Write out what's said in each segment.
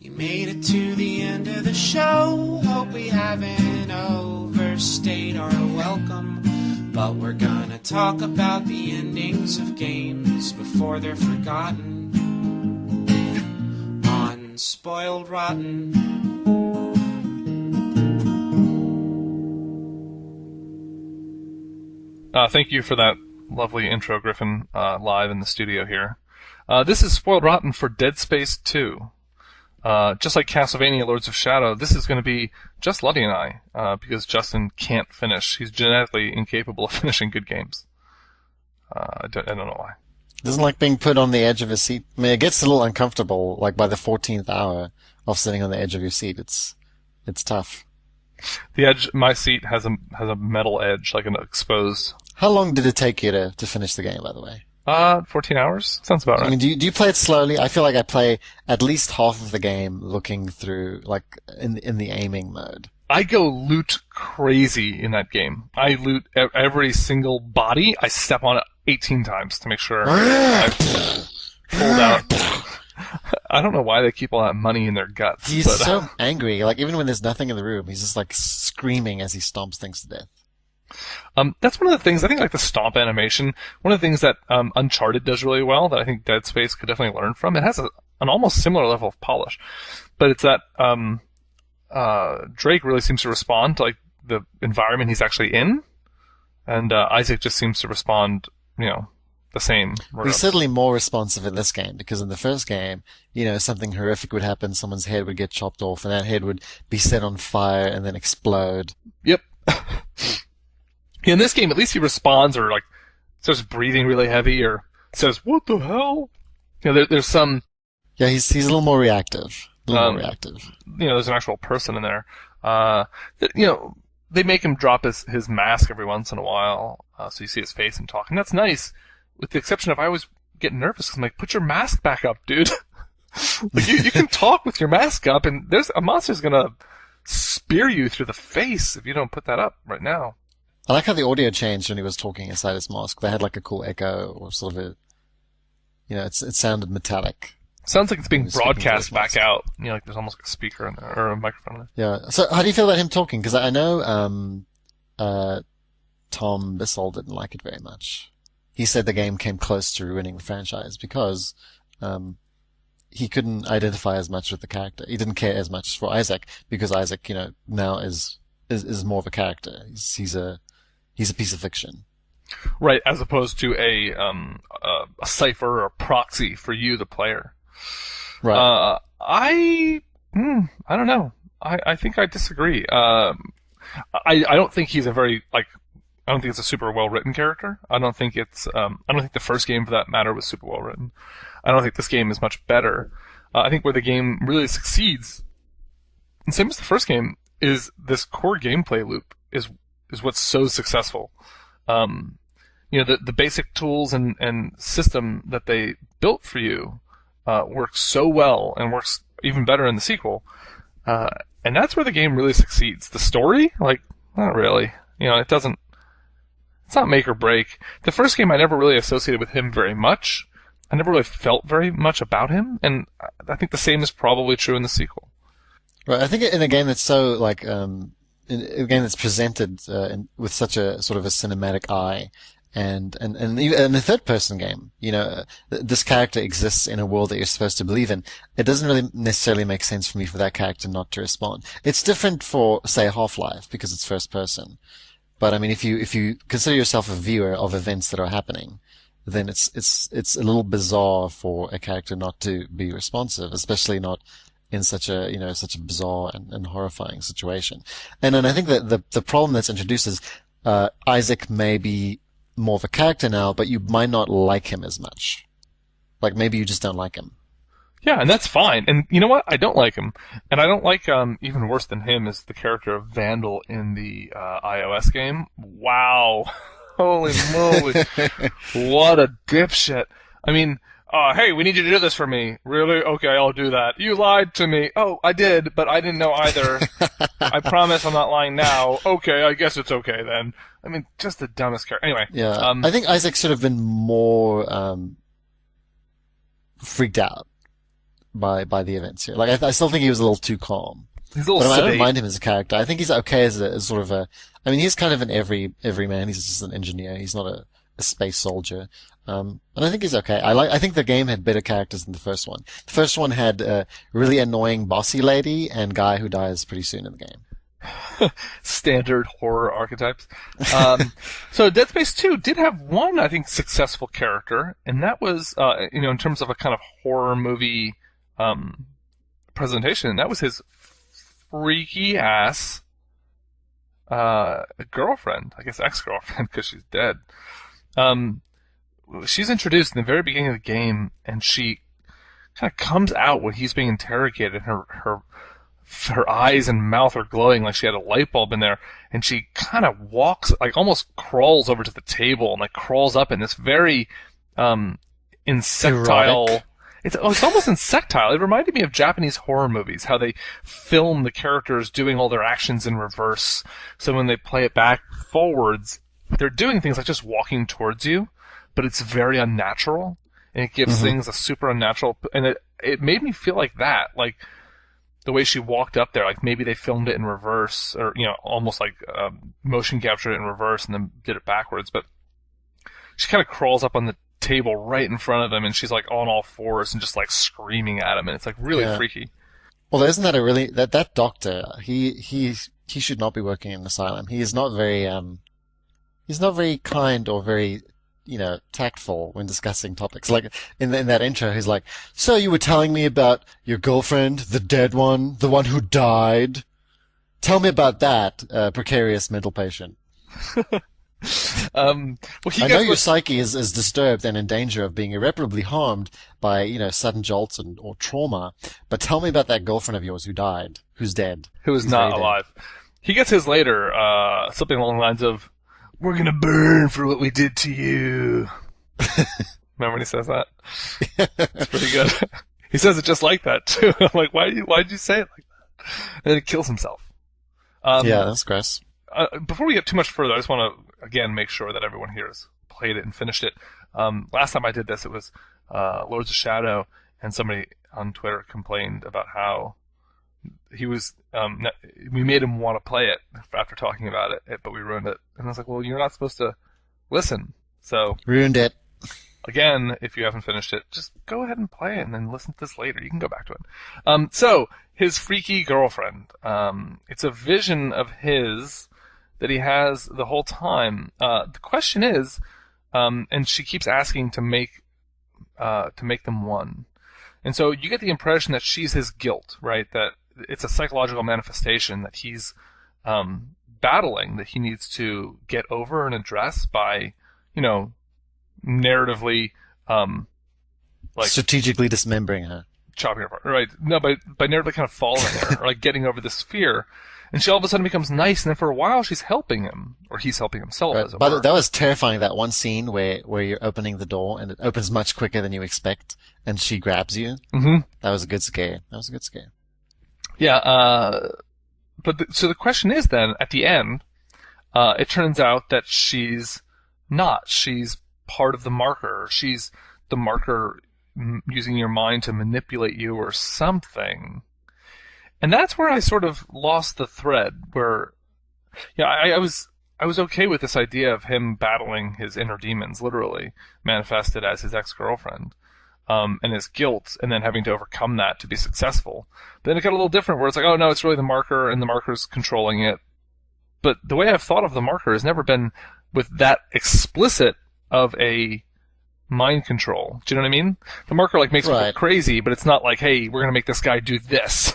You made it to the end of the show. Hope we haven't overstayed our welcome. But we're gonna talk about the endings of games before they're forgotten. On Spoiled Rotten. Thank you for that lovely intro, Griffin, live in the studio here. This is Spoiled Rotten for Dead Space 2. Just like Castlevania Lords of Shadow, this is going to be just Luddy and I, because Justin can't finish. He's genetically incapable of finishing good games. I don't know why. Doesn't like being put on the edge of a seat. I mean, it gets a little uncomfortable, like by the 14th hour of sitting on the edge of your seat. It's tough. The edge, my seat has a metal edge, like an exposed. How long did it take you to finish the game, by the way? 14 hours? Sounds about right. I mean, do you play it slowly? I feel like I play at least half of the game looking through, like, in the aiming mode. I go loot crazy in that game. I loot every single body. I step on it 18 times to make sure I've pulled out. I don't know why they keep all that money in their guts. He's so angry. Like, even when there's nothing in the room, he's just, like, screaming as he stomps things to death. That's one of the things, I think, like the stomp animation, one of the things that Uncharted does really well that I think Dead Space could definitely learn from. It has an almost similar level of polish, but it's that Drake really seems to respond to like the environment he's actually in, and Isaac just seems to respond, the same. He's certainly more responsive in this game, because in the first game, something horrific would happen, someone's head would get chopped off, and that head would be set on fire and then explode. Yep. In this game, at least he responds or, like, starts breathing really heavy or says, "What the hell?" There's some... Yeah, he's a little more reactive. There's an actual person in there. They make him drop his mask every once in a while, so you see his face and talk. And that's nice, with the exception of I always get nervous because I'm like, put your mask back up, dude. Like, you can talk with your mask up, and there's a monster's gonna spear you through the face if you don't put that up right now. I like how the audio changed when he was talking inside his mask. They had like a cool echo or sort of it sounded metallic. Sounds like it's being broadcast back out. Like there's almost like a speaker in there, or a microphone in there. Yeah. So how do you feel about him talking? Because I know Tom Bissell didn't like it very much. He said the game came close to ruining the franchise because he couldn't identify as much with the character. He didn't care as much for Isaac because Isaac, now is more of a character. He's a piece of fiction. Right, as opposed to a cipher or a proxy for you, the player. Right. I don't know. I think I disagree. I don't think he's I don't think it's a super well written character. I don't think the first game for that matter was super well written. I don't think this game is much better. I think where the game really succeeds, and same as the first game, is this core gameplay loop is what's so successful. The basic tools and system that they built for you works so well and works even better in the sequel. And that's where the game really succeeds. The story, not really. It's not make or break. The first game I never really associated with him very much. I never really felt very much about him, and I think the same is probably true in the sequel. Right. I think in a game that's so in a game that's presented with such a sort of a cinematic eye, and in a third-person game, this character exists in a world that you're supposed to believe in. It doesn't really necessarily make sense for me for that character not to respond. It's different for, say, Half-Life because it's first-person. But I mean, if you consider yourself a viewer of events that are happening, then it's a little bizarre for a character not to be responsive, especially not in such a bizarre and horrifying situation. And then I think that the problem that's introduced is Isaac may be more of a character now, but you might not like him as much. Like maybe you just don't like him. Yeah, and that's fine. And you know what? I don't like him. And I don't like, even worse than him is the character of Vandal in the iOS game. Wow. Holy moly. What a dipshit. I mean, hey, we need you to do this for me. Really? Okay, I'll do that. You lied to me. Oh, I did, but I didn't know either. I promise I'm not lying now. Okay, I guess it's okay then. I mean, just the dumbest character. Anyway. Yeah. I think Isaac should have been more freaked out by the events here. Like I still think he was a little too calm. He's a little But I don't sedate. mind him as a character. I think he's okay as sort of a. I mean, he's kind of an everyman. He's just an engineer. He's not a space soldier. And I think he's okay. I think the game had better characters than the first one. The first one had a really annoying bossy lady and guy who dies pretty soon in the game. Standard horror archetypes. So Dead Space 2 did have one, I think, successful character, and that was, in terms of a kind of horror movie presentation, that was his freaky ass girlfriend, I guess ex-girlfriend, because she's dead. She's introduced in the very beginning of the game, and she kind of comes out when he's being interrogated. Her eyes and mouth are glowing like she had a light bulb in there, and she kind of walks, like almost crawls over to the table and like crawls up in this very insectile. Erotic. It's almost insectile. It reminded me of Japanese horror movies, how they film the characters doing all their actions in reverse. So when they play it back forwards, they're doing things like just walking towards you, but it's very unnatural, and it gives things a super unnatural. And it made me feel like that, like the way she walked up there, like maybe they filmed it in reverse, or almost like motion captured it in reverse and then did it backwards. But she kind of crawls up on the table right in front of him, and she's like on all fours and just like screaming at him, and it's like really freaky. Well, isn't that a really that doctor? He should not be working in an asylum. He is not very he's not very kind or very tactful when discussing topics. Like in that intro, he's like, "So you were telling me about your girlfriend, the dead one, the one who died. Tell me about that, precarious mental patient." Well, I know your psyche is disturbed and in danger of being irreparably harmed by, sudden jolts or trauma, but tell me about that girlfriend of yours who died, who's dead. Who is not alive. He gets his later, something along the lines of, "We're gonna burn for what we did to you." Remember when he says that? It's pretty good. He says it just like that, too. I'm like, why did you say it like that? And then he kills himself. Yeah, that's gross. Before we get too much further, I just want to, again, make sure that everyone here has played it and finished it. Last time I did this, it was Lords of Shadow, and somebody on Twitter complained about how he was, we made him want to play it after talking about it, but we ruined it. And I was like, well, you're not supposed to listen. So Ruined it. Again, if you haven't finished it, just go ahead and play it and then listen to this later. You can go back to it. So, his freaky girlfriend. It's a vision of his that he has the whole time. The question is, and she keeps asking to make them one. And so you get the impression that she's his guilt, right? That it's a psychological manifestation that he's battling, that he needs to get over and address by, narratively, like strategically dismembering her, chopping her apart. Right? No, by narratively kind of following her, or like getting over this fear. And she all of a sudden becomes nice, and then for a while she's helping him, or he's helping himself. Right. As it But were. that was terrifying. That one scene where you're opening the door and it opens much quicker than you expect, and she grabs you. Mm-hmm. That was a good scare. Yeah. So the question is then, at the end, it turns out that she's not. She's part of the marker. She's the marker using your mind to manipulate you or something. And that's where I sort of lost the thread, where, I was okay with this idea of him battling his inner demons, literally manifested as his ex-girlfriend, and his guilt, and then having to overcome that to be successful. But then it got a little different, where it's like, oh no, it's really the marker, and the marker's controlling it. But the way I've thought of the marker has never been with that explicit of a mind control. Do you know what I mean? The marker makes people crazy, but it's not like, hey, we're gonna make this guy do this.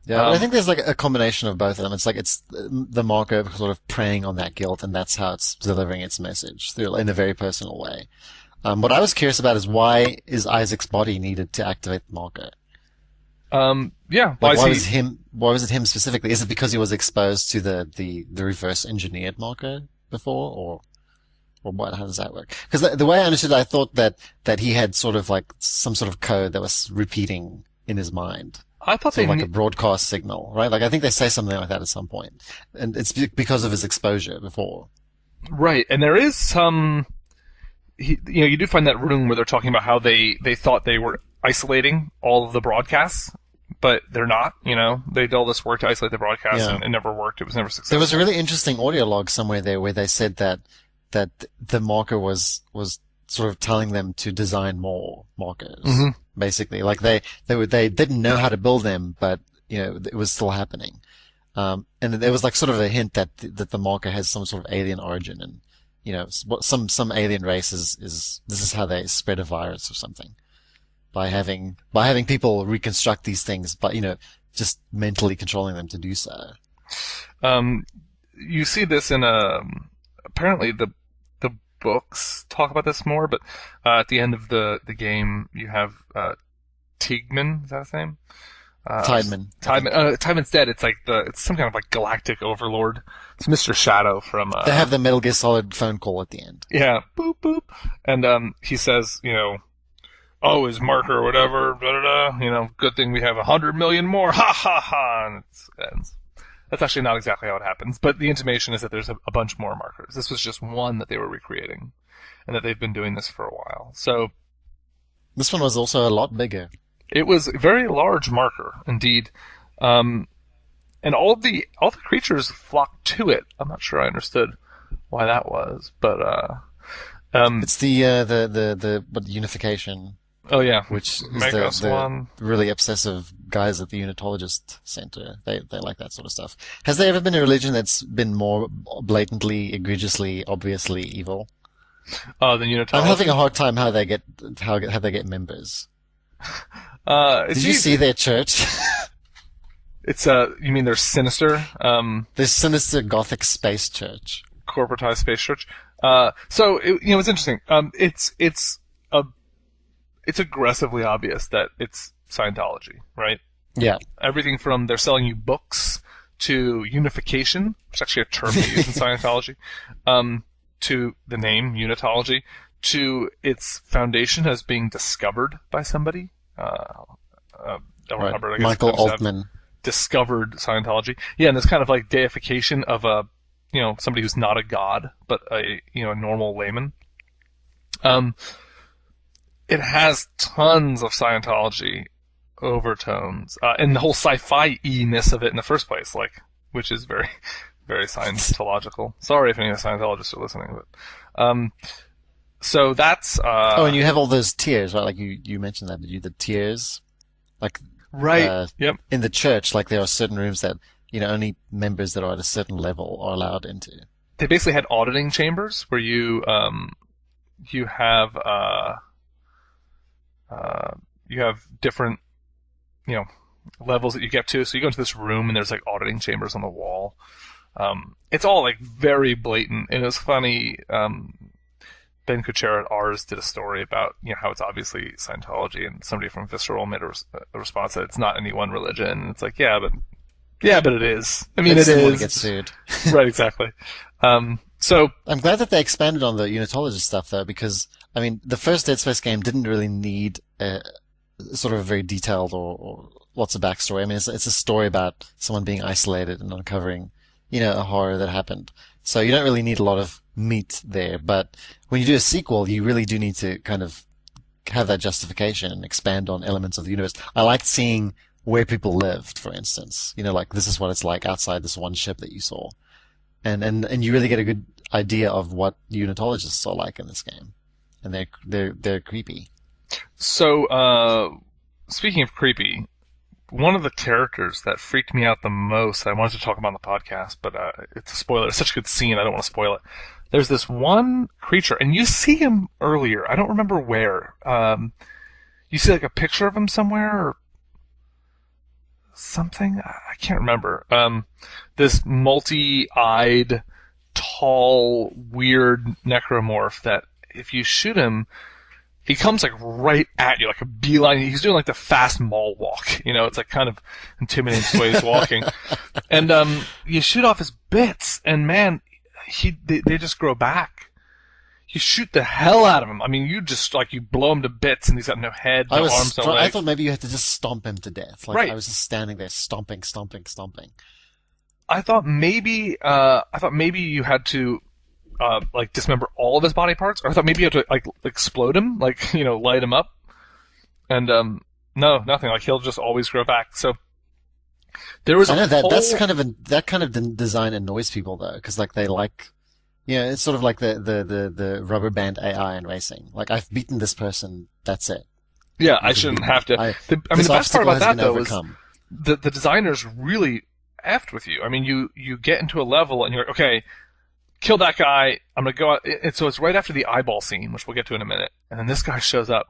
Yeah, but I think there's a combination of both of them. It's the marker sort of preying on that guilt, and that's how it's delivering its message in a very personal way. What I was curious about is why is Isaac's body needed to activate the marker? Yeah. Why was it him specifically? Is it because he was exposed to the reverse engineered marker before, or what? How does that work? Because the way I understood it, I thought that he had sort of like some sort of code that was repeating in his mind. I thought a broadcast signal, right? Like I think they say something like that at some point, and it's because of his exposure before. Right, and there is some. You do find that room where they're talking about how they thought they were isolating all of the broadcasts, but they're not. They did all this work to isolate the broadcasts, and it never worked. It was never successful. There was a really interesting audio log somewhere there where they said that the marker was sort of telling them to design more markers. Mm-hmm. Basically, like they didn't know how to build them, but it was still happening. And there was like sort of a hint that the marker has some sort of alien origin, and some alien race is this is how they spread a virus or something, by having people reconstruct these things, but just mentally controlling them to do so. You see this in apparently the books talk about this more, but at the end of the game you have Tigman, is that his name? Tideman. Tideman's dead. It's some kind of like galactic overlord. It's Mr. Shadow from. They have the Metal Gear Solid phone call at the end. Yeah, boop boop, and he says, oh, his marker or whatever, da da da. Good thing we have 100 million more. Ha ha ha, and it ends. That's actually not exactly how it happens, but the intimation is that there's a bunch more markers. This was just one that they were recreating, and that they've been doing this for a while. So this one was also a lot bigger. It was a very large marker, indeed. And all the creatures flocked to it. I'm not sure I understood why that was, but it's the unification. Oh yeah, which is the really obsessive guys at the Unitologist Center. They like that sort of stuff. Has there ever been a religion that's been more blatantly, egregiously, obviously evil? Oh, the Unitologists. I'm having a hard time how they get members. Did you see their church? It's you mean they're sinister? Their sinister Gothic space church, corporatized space church. So it's interesting. It's aggressively obvious that it's Scientology, right? Yeah. Everything from they're selling you books to unification, which is actually a term they use in Scientology, to the name Unitology, to its foundation as being discovered by somebody. Right. Michael Altman discovered Scientology. Yeah, and this kind of like deification of somebody who's not a god, but a normal layman. It has tons of Scientology overtones, and the whole sci-fi-ness of it in the first place, which is very, very Scientological. Sorry if any of the Scientologists are listening, but so that's. And you have all those tiers, right? Like you mentioned that, the tiers, right? Yep. In the church, there are certain rooms that only members that are at a certain level are allowed into. They basically had auditing chambers where you have different, levels that you get to. So you go into this room and there's auditing chambers on the wall. It's all very blatant, and it was funny. Ben Kuchera at ours did a story about how it's obviously Scientology, and somebody from Visceral made a response that it's not any one religion. And it's yeah, but it is. I mean, it is. Get sued. Right, exactly. So I'm glad that they expanded on the Unitologist stuff, though, because the first Dead Space game didn't really need sort of a very detailed or lots of backstory. It's a story about someone being isolated and uncovering, a horror that happened. So you don't really need a lot of meat there. But when you do a sequel, you really do need to kind of have that justification and expand on elements of the universe. I liked seeing where people lived, for instance. This is what it's like outside this one ship that you saw. And you really get a good idea of what Unitologists are like in this game. And they're creepy. So, speaking of creepy, one of the characters that freaked me out the most, I wanted to talk about on the podcast, but it's a spoiler. It's such a good scene, I don't want to spoil it. There's this one creature, and you see him earlier. I don't remember where. You see a picture of him somewhere or something? I can't remember. This multi-eyed, tall, weird necromorph that if you shoot him, he comes right at you, like a beeline. He's doing the fast mall walk. It's kind of intimidating the way he's walking. And you shoot off his bits, and man, they just grow back. You shoot the hell out of him. You just you blow him to bits, and he's got no head, no arms, no legs. I thought maybe you had to just stomp him to death. Right. I was just standing there stomping. I thought maybe you had to dismember all of his body parts, or I thought maybe you had to explode him, light him up. And no, nothing. Like he'll just always grow back. So there was. I know that whole... that kind of design annoys people though, because like they like, it's sort of like the rubber band AI in racing. Like I've beaten this person, that's it. Yeah, I shouldn't have to. I mean, the best part about that though is the designers really effed with you. I mean, you get into a level and you're like, okay, kill that guy. I'm gonna go out. So it's right after the eyeball scene, which we'll get to in a minute. And then this guy shows up.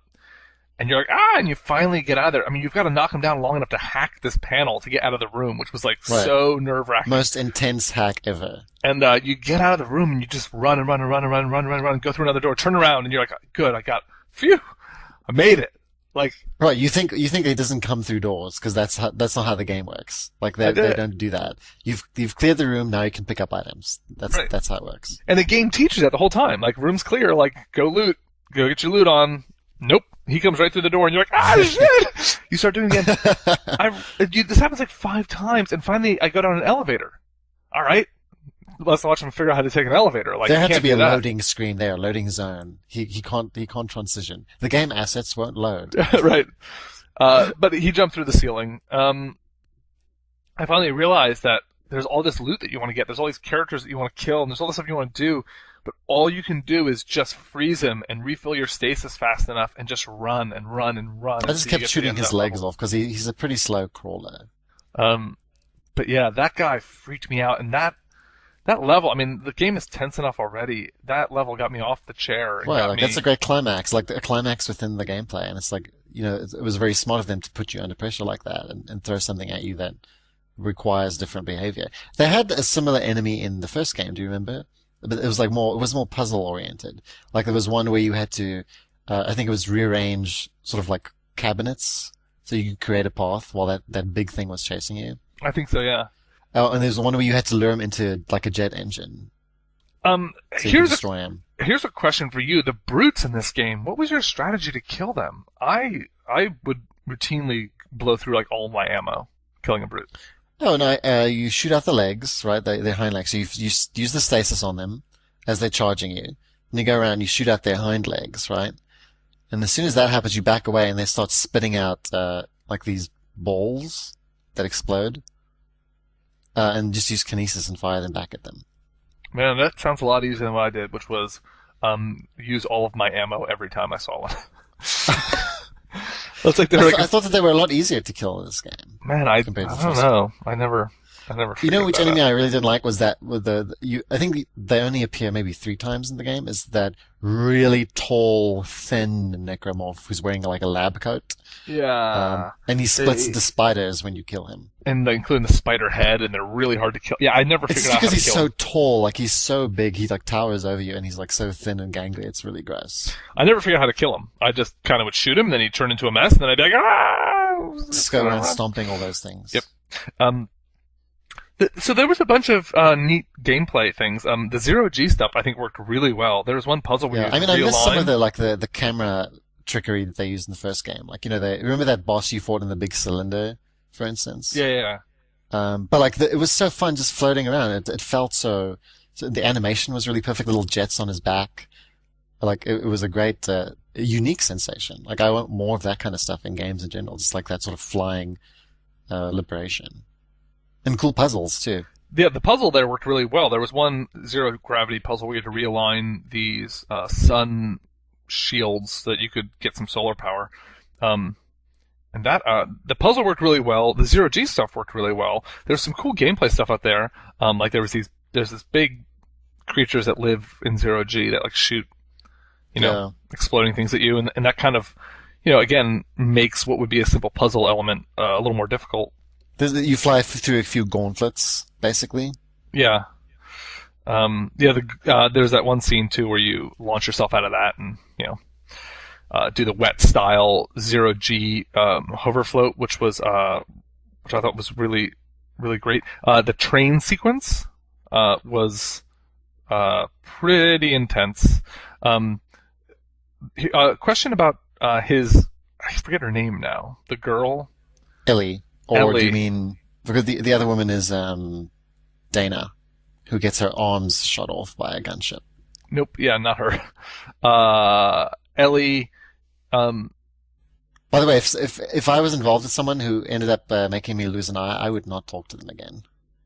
And you're like, and you finally get out of there. I mean, you've got to knock him down long enough to hack this panel to get out of the room, which was like so nerve-wracking. Most intense hack ever. And you get out of the room and you just run and run and run and run and run and run and go through another door, turn around, and you're like, good, phew, I made it. Like, right, you think it doesn't come through doors because that's not how the game works. Like they don't do that. You've cleared the room, now you can pick up items. That's how it works. And the game teaches that the whole time. Like, room's clear, like go loot, go get your loot on. Nope. He comes right through the door, and you're like, shit! You start doing it again. This happens like 5 times, and finally I go down an elevator. All right. Let's watch him figure out how to take an elevator. Like, there had to be a loading screen there, a loading zone. He can't transition. The game assets won't load. Right. But he jumped through the ceiling. I finally realized that there's all this loot that you want to get. There's all these characters that you want to kill, and there's all this stuff you want to do. But all you can do is just freeze him and refill your stasis fast enough and just run and run and run. I just kept shooting his legs off because he's a pretty slow crawler. But yeah, that guy freaked me out. And that level, I mean, the game is tense enough already. That level got me off the chair. Well, that's a great climax, like a climax within the gameplay. And it's like, it was very smart of them to put you under pressure like that and throw something at you that requires different behavior. They had a similar enemy in the first game, do you remember? But it was more puzzle oriented. Like there was one where you had to, I think it was rearrange sort of like cabinets so you could create a path while that big thing was chasing you. I think so, yeah. Oh, and there's one where you had to lure him into like a jet engine. So here's a question for you. The brutes in this game, what was your strategy to kill them? I would routinely blow through like all my ammo killing a brute. Oh, no, you shoot out the legs, right? Their hind legs. So you use the stasis on them as they're charging you. And you go around and you shoot out their hind legs, right? And as soon as that happens, you back away and they start spitting out, like these balls that explode. And just use kinesis and fire them back at them. Man, that sounds a lot easier than what I did, which was, use all of my ammo every time I saw one. Looks like I thought that they were a lot easier to kill in this game. Man, I don't know. I never. Which enemy I really didn't like was that with I think they only appear maybe 3 times in the game. Is that really tall, thin necromorph who's wearing like a lab coat? Yeah. And he splits into spiders when you kill him. And including the spider head, and they're really hard to kill. Yeah, I never figured out how to kill him. It's because he's so tall, like he's so big, he like towers over you, and he's like so thin and gangly. It's really gross. I never figured out how to kill him. I just kind of would shoot him, and then he'd turn into a mess, and then I'd be like, Just go around stomping all those things. Yep. So there was a bunch of neat gameplay things. The zero-G stuff I think worked really well. There was one puzzle where I missed some of the camera trickery that they used in the first game. Like, remember that boss you fought in the big cylinder, for instance? Yeah. But like, it was so fun just floating around. It felt so the animation was really perfect, little jets on his back. Like, it was a great, unique sensation. Like, I want more of that kind of stuff in games in general. Just like that sort of flying, liberation. And cool puzzles, too. Yeah, the puzzle there worked really well. There was one zero-gravity puzzle where you had to realign these sun shields so that you could get some solar power. And that the puzzle worked really well. The zero-G stuff worked really well. There's some cool gameplay stuff out there. Like there's this big creatures that live in zero-G that like shoot, exploding things at you, and that kind of, again, makes what would be a simple puzzle element a little more difficult. You fly through a few gauntlets, basically. Yeah. There's that one scene too where you launch yourself out of that and do the wet style zero-G hover float, which I thought was really, really great. The train sequence was pretty intense. Question about I forget her name now. The girl, Ellie. Or do you mean, because the other woman is Dana, who gets her arms shot off by a gunship. Nope, yeah, not her. Ellie, By the way, if I was involved with someone who ended up making me lose an eye, I would not talk to them again.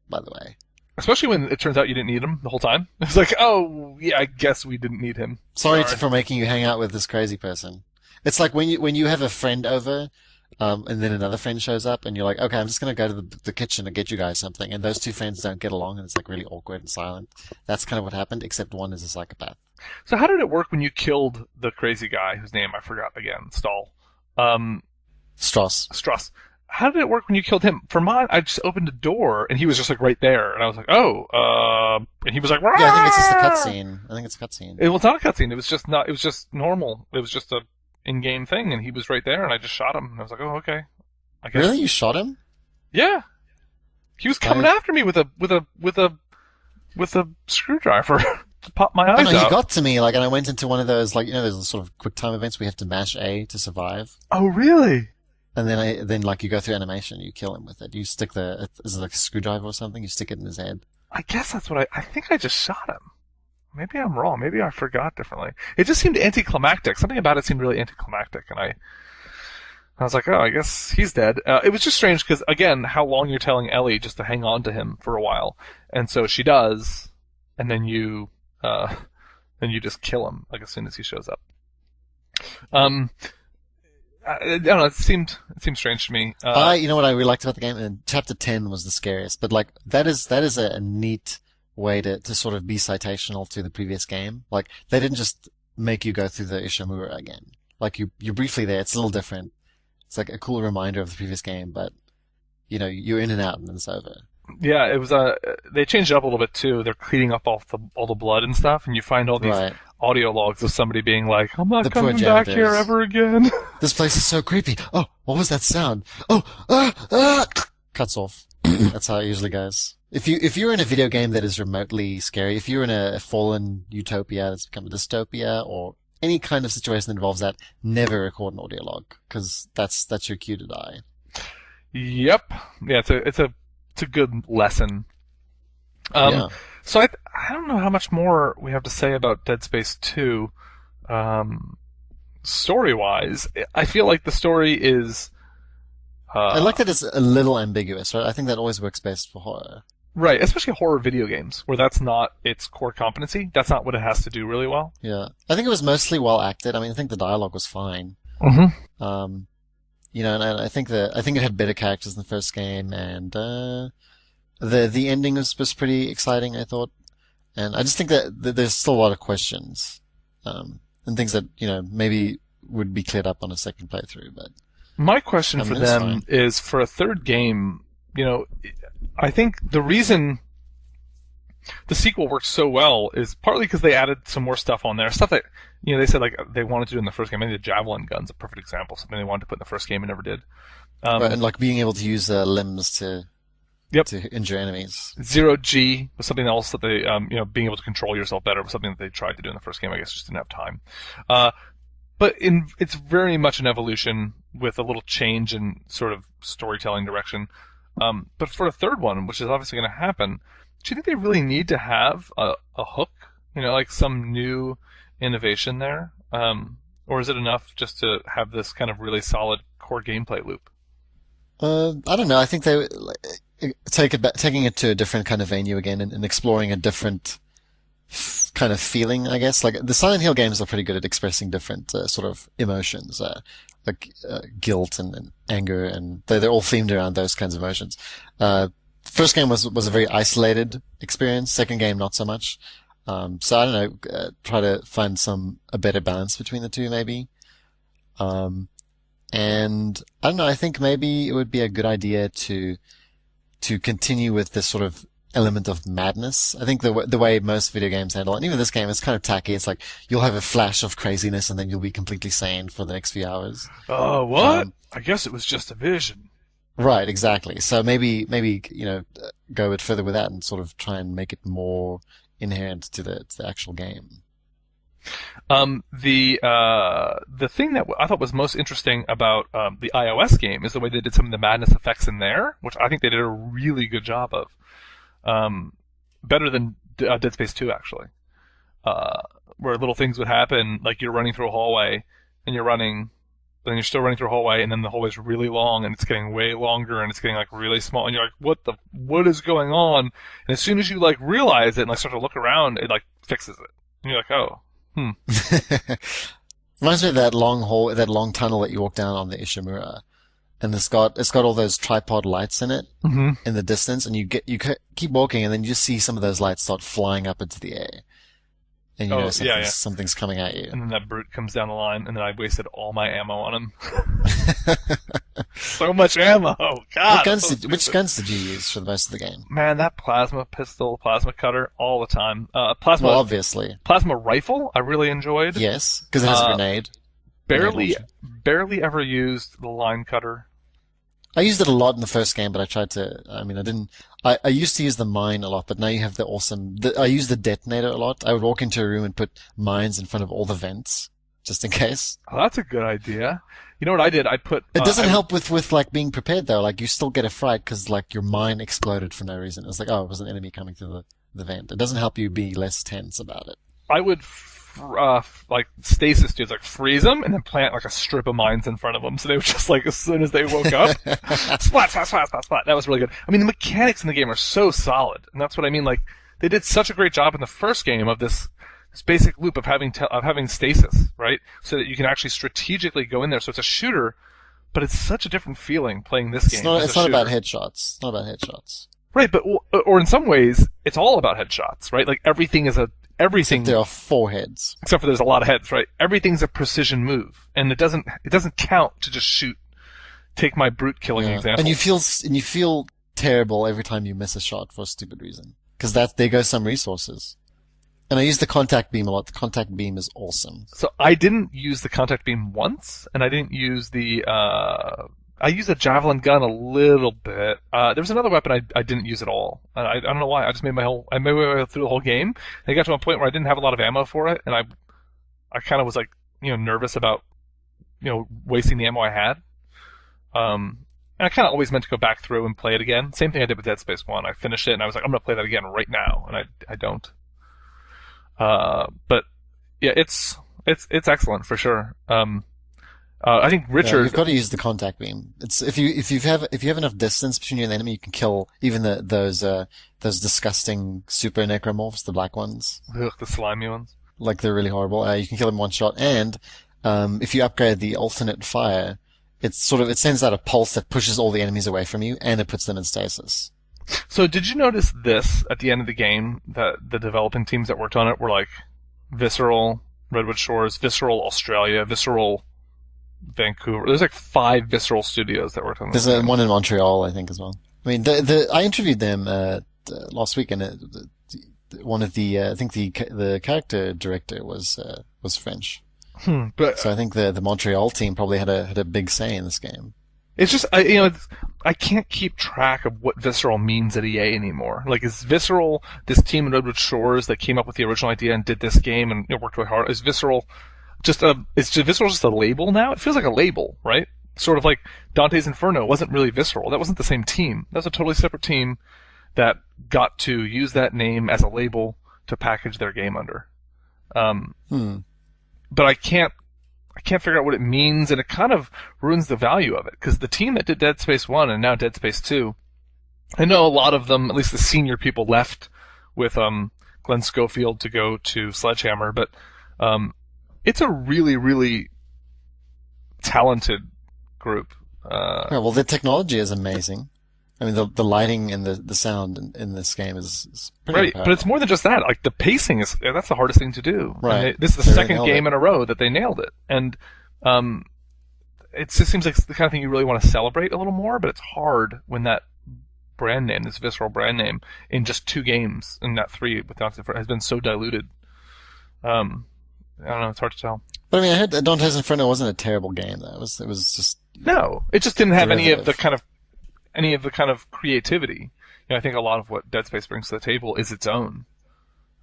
By the way. Especially when it turns out you didn't need him the whole time. It's like, oh, yeah, I guess we didn't need him. Sorry for making you hang out with this crazy person. It's like when you have a friend over, and then another friend shows up, and you're like, okay, I'm just going to go to the kitchen to get you guys something, and those two friends don't get along, and it's like really awkward and silent. That's kind of what happened, except one is a psychopath. So how did it work when you killed the crazy guy whose name I forgot again? Strauss. How did it work when you killed him? For mine, I just opened a door and he was just like right there, and I was like, and he was like, Rah! Yeah, I think it's just a cutscene. Well, it's not a cutscene. It was just not. It was just normal. It was just a in-game thing, and he was right there, and I just shot him. And I was like, oh, okay. I guess. Really, you shot him? Yeah. He was coming after me with a screwdriver to pop my eyes out. He got to me, and I went into one of those, those sort of quick time events where you have to mash A to survive. Oh, really? And then you go through animation, you kill him with it. You stick is it like a screwdriver or something? You stick it in his head. I guess that's what I think I just shot him. Maybe I'm wrong. Maybe I forgot differently. It just seemed anticlimactic. Something about it seemed really anticlimactic, and I was like, oh, I guess he's dead. It was just strange because, again, how long you're telling Ellie just to hang on to him for a while, and so she does, and then you just kill him as soon as he shows up. I don't know. It seemed strange to me. You know what I really liked about the game? And Chapter 10 was the scariest, but that is a neat way to sort of be citational to the previous game. They didn't just make you go through the Ishimura again. You're briefly there. It's a little different. It's like a cool reminder of the previous game, but you're in and out and then it's over. Yeah, it was. They changed it up a little bit too. They're cleaning up all the blood and stuff, and you find all these audio logs of somebody being like, "I'm not coming back here ever again." This place is so creepy. Oh, what was that sound? Oh, cuts off. That's how it usually goes. If you're in a video game that is remotely scary, if you're in a fallen utopia that's become a dystopia, or any kind of situation that involves that, never record an audio log because that's your cue to die. Yep. Yeah, it's a good lesson. So I don't know how much more we have to say about Dead Space 2. Story-wise, I feel like the story is... I like that it's a little ambiguous, right? I think that always works best for horror. Right, especially horror video games, where that's not its core competency. That's not what it has to do really well. Yeah. I think it was mostly well acted. I mean, I think the dialogue was fine. Mm-hmm. And I think it had better characters in the first game, and the ending was pretty exciting, I thought. And I just think that there's still a lot of questions, and things that maybe would be cleared up on a second playthrough. But my question for them is, for a third game, I think the reason the sequel works so well is partly because they added some more stuff on there. Stuff that, they said they wanted to do in the first game. I think the javelin gun's a perfect example. Something they wanted to put in the first game and never did. Right, and being able to use limbs to injure enemies. Zero G was something else that they, being able to control yourself better was something that they tried to do in the first game. I guess just didn't have time. But it's very much an evolution with a little change in sort of storytelling direction. But for a third one, which is obviously going to happen, do you think they really need to have a hook? Some new innovation there? Or is it enough just to have this kind of really solid core gameplay loop? I don't know. I think they taking it to a different kind of venue again and exploring a different kind of feeling, I guess. The Silent Hill games are pretty good at expressing different sort of emotions, guilt and anger, and they're all themed around those kinds of emotions. First game was a very isolated experience. Second game, not so much. So I don't know, try to find a better balance between the two, maybe. And I don't know, I think maybe it would be a good idea to continue with this sort of element of madness. I think the way most video games handle it, and even this game, is kind of tacky. It's like you'll have a flash of craziness and then you'll be completely sane for the next few hours. Oh, what? I guess it was just a vision. Right, exactly. So maybe go a bit further with that and sort of try and make it more inherent to the actual game. The thing that I thought was most interesting about the iOS game is the way they did some of the madness effects in there, which I think they did a really good job of. Better than Dead Space 2, actually. Where little things would happen, like you're running through a hallway, and you're running, but then you're still running through a hallway, and then the hallway's really long, and it's getting way longer, and it's getting like really small, and you're like, what is going on? And as soon as you like realize it and like start to look around, it like fixes it, and you're like, oh, Reminds me of that long tunnel that you walk down on the Ishimura, and it's got all those tripod lights in it in the distance, and you keep walking, and then you just see some of those lights start flying up into the air. And you know something's coming at you. And then that brute comes down the line, and then I wasted all my ammo on him. So much ammo! God! Which guns did you use for the most of the game? Man, that plasma pistol, plasma cutter, all the time. Well, obviously. Plasma rifle, I really enjoed. Yes, because it has a grenade. Barely ever used the line cutter. I used it a lot in the first game, but I used to use the mine a lot, but now you have I use the detonator a lot. I would walk into a room and put mines in front of all the vents, just in case. Oh, that's a good idea. You know what I did? It doesn't help with like being prepared though. Like you still get a fright because like your mine exploded for no reason. It's like, oh, it was an enemy coming through the vent. It doesn't help you be less tense about it. I would like stasis dudes, like freeze them and then plant like a strip of mines in front of them, so they would just like as soon as they woke up, splat, splat, splat, splat, splat. That was really good. I mean, the mechanics in the game are so solid, and that's what I mean. Like they did such a great job in the first game of this basic loop of having stasis, right? So that you can actually strategically go in there. So it's a shooter, but it's such a different feeling playing this game. It's not about headshots. It's not about headshots. Right, but or in some ways, it's all about headshots, right? Like everything. Except there are 4 heads. Except for there's a lot of heads, right? Everything's a precision move, and it doesn't count to just shoot. Take my brute killing example. And you feel terrible every time you miss a shot for a stupid reason, because there goes some resources. And I use the contact beam a lot. The contact beam is awesome. So I didn't use the contact beam once, and I didn't use I used a javelin gun a little bit. There was another weapon I didn't use at all. And I don't know why. I just made my way through the whole game. And I got to a point where I didn't have a lot of ammo for it, and I kind of was like, nervous about, wasting the ammo I had. And I kind of always meant to go back through and play it again. Same thing I did with Dead Space 1. I finished it, and I was like, I'm going to play that again right now, and I don't. But yeah, it's excellent for sure. I think Richard. You've got to use the contact beam. It's if you have enough distance between you and the enemy, you can kill even those disgusting super necromorphs, the black ones. Ugh, the slimy ones. Like they're really horrible. You can kill them in one shot, and if you upgrade the alternate fire, it sends out a pulse that pushes all the enemies away from you, and it puts them in stasis. So did you notice this at the end of the game, that the developing teams that worked on it were like Visceral, Redwood Shores, Visceral Australia, Visceral Vancouver. There's like 5 Visceral studios that worked on this. There's one in Montreal, I think, as well. I mean, I interviewed them last week, and one of I think the character director was French. But so I think the Montreal team probably had a big say in this game. It's just I can't keep track of what Visceral means at EA anymore. Like, is Visceral this team in Redwood Shores that came up with the original idea and did this game and worked really hard? Is Visceral Visceral just a label now? It feels like a label, right? Sort of like Dante's Inferno wasn't really Visceral. That wasn't the same team. That was a totally separate team that got to use that name as a label to package their game under. But I can't figure out what it means, and it kind of ruins the value of it, because the team that did Dead Space 1 and now Dead Space 2, I know a lot of them, at least the senior people, left with Glenn Schofield to go to Sledgehammer, but it's a really, really talented group. Well, the technology is amazing. I mean, the lighting and the sound in this game is pretty right. But it's more than just that. Like, the pacing that's the hardest thing to do. Right. This is the second game in a row that they nailed it. And it just seems like it's the kind of thing you really want to celebrate a little more, but it's hard when that brand name, this Visceral brand name, in just 2 games, and not 3 with Dante's Inferno, has been so diluted. I don't know, it's hard to tell. But I mean, I heard that Dante's Inferno wasn't a terrible game, though. It was just... No, it just didn't have any of the kind of creativity. I think a lot of what Dead Space brings to the table is its own.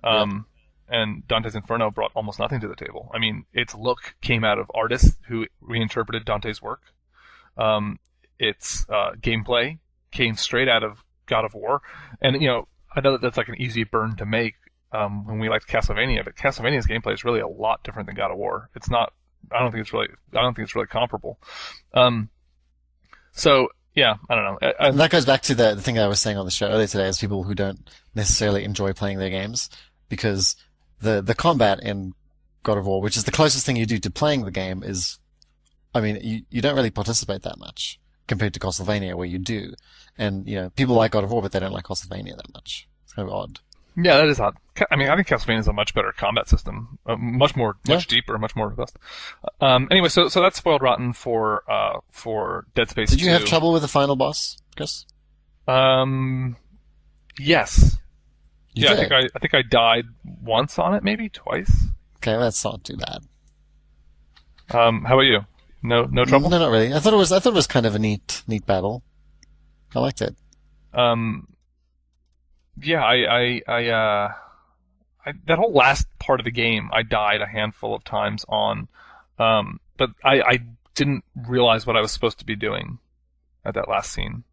And Dante's Inferno brought almost nothing to the table. I mean, its look came out of artists who reinterpreted Dante's work. Its gameplay came straight out of God of War. And, I know that that's like an easy burn to make when we liked Castlevania, but Castlevania's gameplay is really a lot different than God of War. It's not I don't think it's really comparable. So yeah, I don't know. And that goes back to the thing I was saying on the show earlier today, is people who don't necessarily enjoy playing their games, because the combat in God of War, which is the closest thing you do to playing the game, is, I mean, you don't really participate that much compared to Castlevania, where you do. And, people like God of War, but they don't like Castlevania that much. It's kind of odd. Yeah, that is odd. I mean, I think Castlevania is a much better combat system, much deeper, much more robust. Anyway, so that's Spoiled Rotten for Dead Space 2. Did you have trouble with the final boss, Chris? Yes. You yeah, did? I think I died once on it, maybe twice. Okay, that's not too bad. How about you? No trouble? No, not really. I thought it was kind of a neat battle. I liked it. Yeah, I that whole last part of the game, I died a handful of times on, but I didn't realize what I was supposed to be doing at that last scene.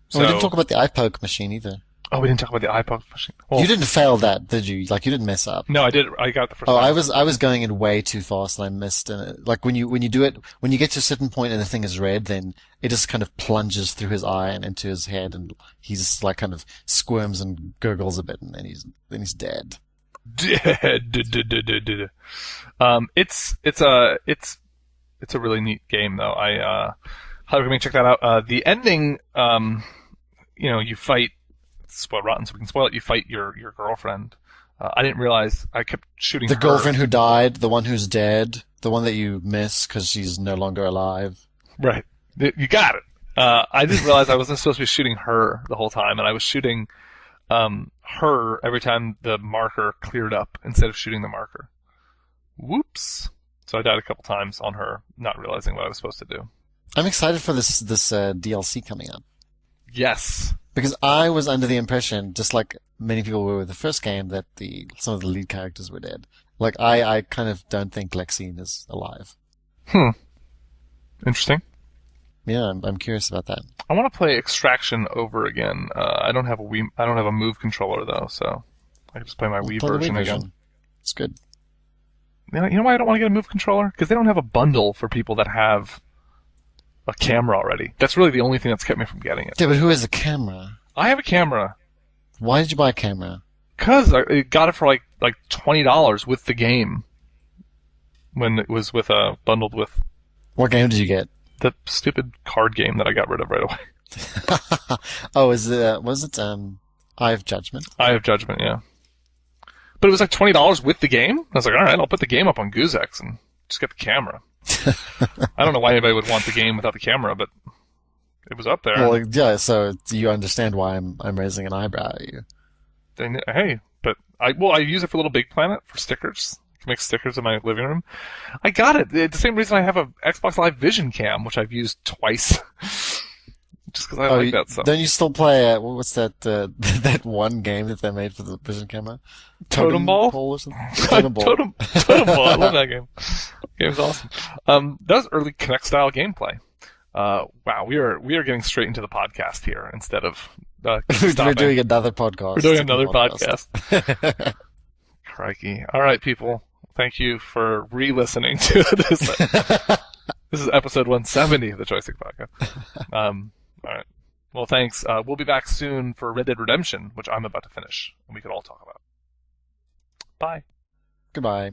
So, we didn't talk about the eye poke machine either. Oh, we didn't talk about the eye poke machine. Well, you didn't fail that, did you? Like, you didn't mess up. No, I did. I got the first. Oh, time. I was going in way too fast and I missed. And like when you do it, when you get to a certain point and the thing is red, then it just kind of plunges through his eye and into his head, and he just like kind of squirms and gurgles a bit, and then he's dead. Dead. It's a really neat game though. I highly recommend check that out. The ending, you fight. Spoiled Rotten, so we can spoil it. You fight your girlfriend. I didn't realize I kept shooting the her. girlfriend who died, the one who's dead, the one that you miss because she's no longer alive. Right. You got it. I didn't realize I wasn't supposed to be shooting her the whole time, and I was shooting her every time the marker cleared up instead of shooting the marker. Whoops. So I died a couple times on her, not realizing what I was supposed to do. I'm excited for this DLC coming up. Yes. Because I was under the impression, just like many people were with the first game, that some of the lead characters were dead. Like, I kind of don't think Lexine is alive. Interesting. Yeah, I'm curious about that. I want to play Extraction over again. I don't have a Move controller though, so I can just play my Wii version again. It's good. You know why I don't want to get a Move controller? Because they don't have a bundle for people that have a camera already. That's really the only thing that's kept me from getting it. Yeah, but who has a camera? I have a camera. Why did you buy a camera? Because I got it for like $20 with the game. When it was bundled with. What game did you get? The stupid card game that I got rid of right away. Oh, was it Eye of Judgment? Eye of Judgment, yeah. But it was like $20 with the game. I was like, all right, I'll put the game up on GoozeX and just get the camera. I don't know why anybody would want the game without the camera, but it was up there. Well, yeah. So you understand why I'm raising an eyebrow at you. Hey, but I use it for Little Big Planet for stickers. I can make stickers in my living room. I got it. The same reason I have a Xbox Live Vision Cam, which I've used twice. Just because I like that stuff. Don't you still play, what's that, that one game that they made for the Vision camera? Totem Ball? Or something? Totem Ball. Totem Ball. I love that game. Game's awesome. That was early Kinect style gameplay. Wow, we are getting straight into the podcast here instead of We're doing another podcast. We're doing another podcast. Crikey. All right, people. Thank you for re-listening to this. This is episode 170 of the Joystiq Podcast. All right. Well, thanks. We'll be back soon for Red Dead Redemption, which I'm about to finish, and we could all talk about. Bye. Goodbye.